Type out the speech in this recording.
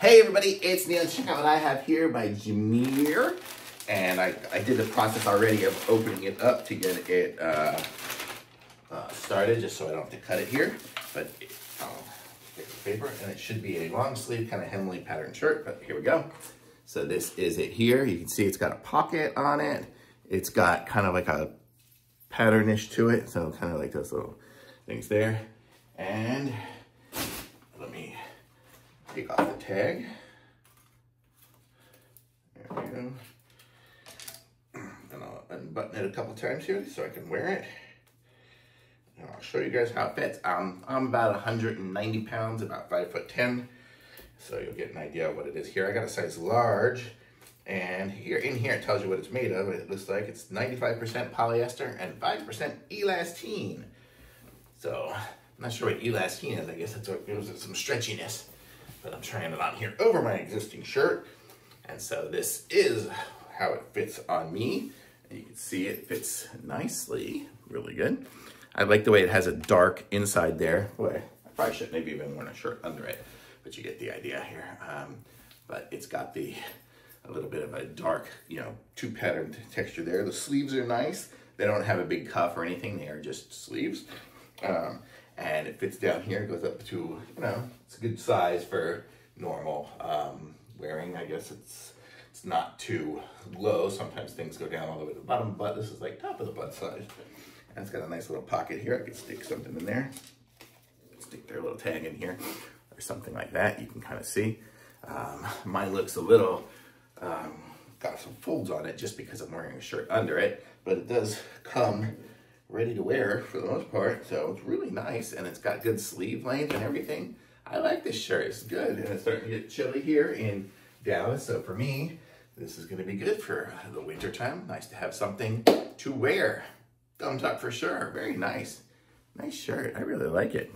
Hey everybody, it's Neil. Check out what I have here by JMIERR. And I did the process already of opening it up to get it started, just so I don't have to cut it here. But I'll take the paper, and it should be a long sleeve kind of Henley pattern shirt, but here we go. So this is it here. You can see it's got a pocket on it. It's got kind of like a patternish to it, so kind of like those little things there. And let me take off the tag. There we go. And I'll unbutton it a couple times here so I can wear it. And I'll show you guys how it fits. I'm about 190 pounds, about 5'10", so you'll get an idea of what it is here. I got a size large, and in here it tells you what it's made of. It looks like it's 95% polyester and 5% elastine. So I'm not sure what elastine is. I guess that's what gives it some stretchiness. But I'm trying it on here over my existing shirt. And so this is how it fits on me. And you can see it fits nicely, really good. I like the way it has a dark inside there. Boy, I probably shouldn't have even worn a shirt under it, but you get the idea here. But it's got a little bit of a dark, two patterned texture there. The sleeves are nice. They don't have a big cuff or anything. They are just sleeves. And it fits down here. It goes up to, it's a good size for normal wearing. I guess it's not too low. Sometimes things go down all the way to the bottom, but this is like top of the butt size. And it's got a nice little pocket here. I could stick something in there. Stick their little tag in here or something like that. You can kind of see. Mine looks a little, got some folds on it just because I'm wearing a shirt under it, but it does come ready to wear for the most part. So it's really nice, and it's got good sleeve length and everything. I like this shirt. It's good, and it's starting to get chilly here in Dallas. So for me, this is going to be good for the winter time. Nice to have something to wear. Thumbs up for sure. Very nice. Nice shirt. I really like it.